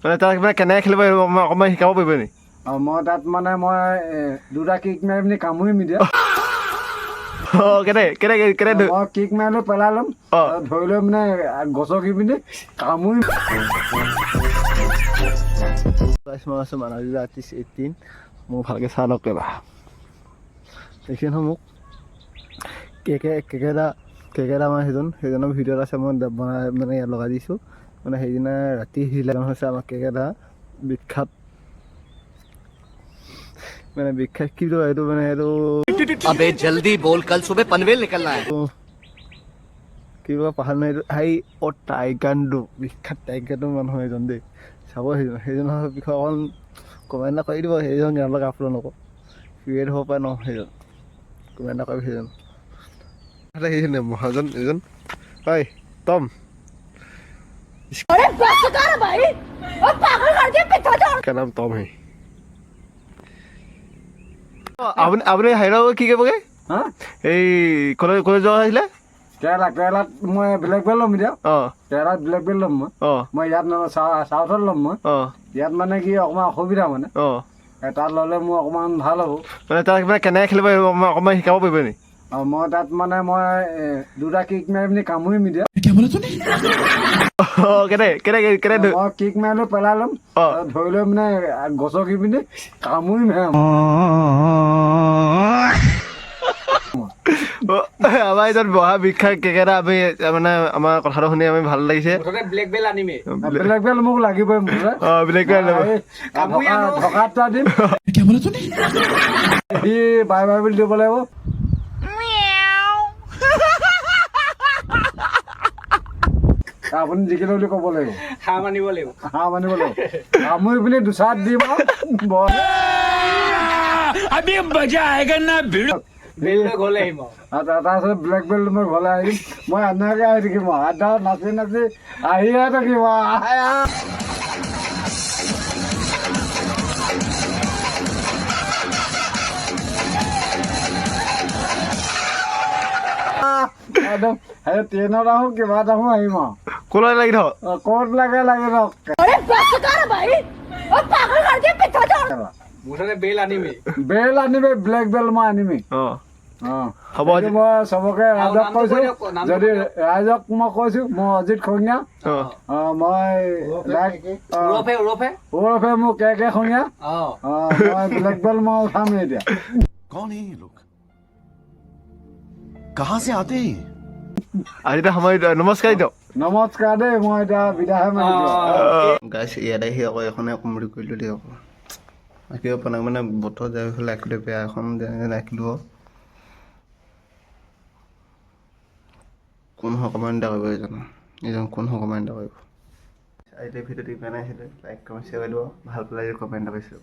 মানে তাক মানে কেনেকৈ খেলিব অকণমান শিকাব পাৰিব নি? মই তাত মানে মই দুটা কিক মাৰি পিনি কামুৰিম এতিয়া। কেনে মই কিক মাৰিলৈ পেলাই ল'ম, ধৰি লৈ মানে গছকি পিনি কামুৰিম। মই আছোঁ মানালী আৰ্টিষ্ট 18। মোক ভালকৈ চাই লওক এবাৰ। দেখি নহয় মোক কেকেটা মানে সেইজনৰ ভিডিঅ'ত আছে, মই বনাই মানে ইয়াত লগাই দিছোঁ। মানে সেইদিনা ৰাতি হিলা হৈছে আমাৰ কেকেটা বিখ্যাত, মানে বিখ্যাত কি বুলি এইটো মানে এইটো अबे जल्दी बोल कल सुबह पनवेल निकलना है। কি বুলি পাহাৰ নাই এইটো টাইকাণ্ডো, বিখ্যাত টাইকাণ্ডো মানুহ এজন দেই। চাব সেইজনৰ বিষয়ে অকণ কমেণ্ট এটা কৰি দিব। সেইজন ইয়াৰ আপলোড নকওঁ, ক্ৰিয়েট হ'ব পাৰে ন সেইজন, কমেণ্ট এটা কৰিব সেইজন। সেইজনে মহাজন এজন। হয় টম, क्या नाम टॉम है? আপুনি হেৰি কি কৰিবগৈ? এই কলেজ যোৱা আছিলে কেৰেলাত মই ব্লেক বেল্ট ল'ম এতিয়া। কেৰেলাত ব্লেক বেল্ট ল'ম মই ইয়াত চাউথত ল'ম মই। ইয়াত মানে কি অকণমান অসুবিধা মানে, তাত ল'লে মোৰ অকণমান ভাল হ'ব। মানে তাক মানে কেনেকৈ খেলিব অকণমান শিকাব পাৰিব নি? মই তাত মানে মই দুটা কিক মাৰি পিনি কামুৰিম এতিয়া। মই কিক মাৰিলৈ পেলাই ল'ম, ধৰি লৈ মানে গছকি পিনি কামুৰিম হে। আমাৰ এজন বহা বিখ্যাত কেকেটা আমি মানে আমাৰ কথাটো শুনি আমি ভাল লাগিছে। ब्लैक बेल आनिमे ব্লেক বেল্ট মোক লাগিবই মুঠতে। ব্লেক বেল্ট ঢকাত দিম, সি বাই বাই বুলি দিব লাগিব। আপুনি জিকিলে বুলি ক'ব লাগিব, हां मानिब লাগিব। কামুৰি পিনি দুচাত দিম अभी मजा आएगा ना भिड़ो बेल घोले আহিম। তাৰপিছত ব্লেক বেল্ট মই ঘৰলৈ আহিম। মই এনেকৈ আহি থাকিম, আধা নাচি আহিয়ে থাকিম। একদম ট্ৰেইনত আহোঁ কিবা এটা আহোঁ আহিম আৰু ক'লৈ লাগি থাক ক'ত লাগে ধৰক। মুঠতে বেল আনিমে। বেল আনিবি, ব্লেক বেল্ট মই আনিমেই। হ'ব মই চবকে ৰাইজক কৈছোঁ, যদি ৰাইজক মই কৈছোঁ মই অজিত খঙীয়া, মই ওৰফে মোৰ কেকে খঙীয়া, মই ব্লেক বেল্ট মই উঠামেই এতিয়া। कौन है ये लोग, कहाँ से आते हैं? আজি সময় নমস্কাৰ দিয়ক। নমস্কাৰ দেই, মই এতিয়া বিদায়হে মাৰিছোঁ। গাইছ ইয়াত আহি আকৌ এখনে কমৰি কৰিলোঁ দেই। আকৌ আঁকিব পৰা নাই মানে বতৰ যাই হ'লে আঁকিলে বেয়া এখন যেনে আঁকিলোঁ। কোন কমেণ্ট এটা কৰিব এইজন কোন কমেণ্ট এটা কৰিব। আজিলৈ ভিডিঅ'টো ইমানেই আছিলে। লাইক কমেণ্ট শ্বেয়াৰ কৰি দিব, ভাল পালে কমেণ্ট এটা কৰিছোঁ।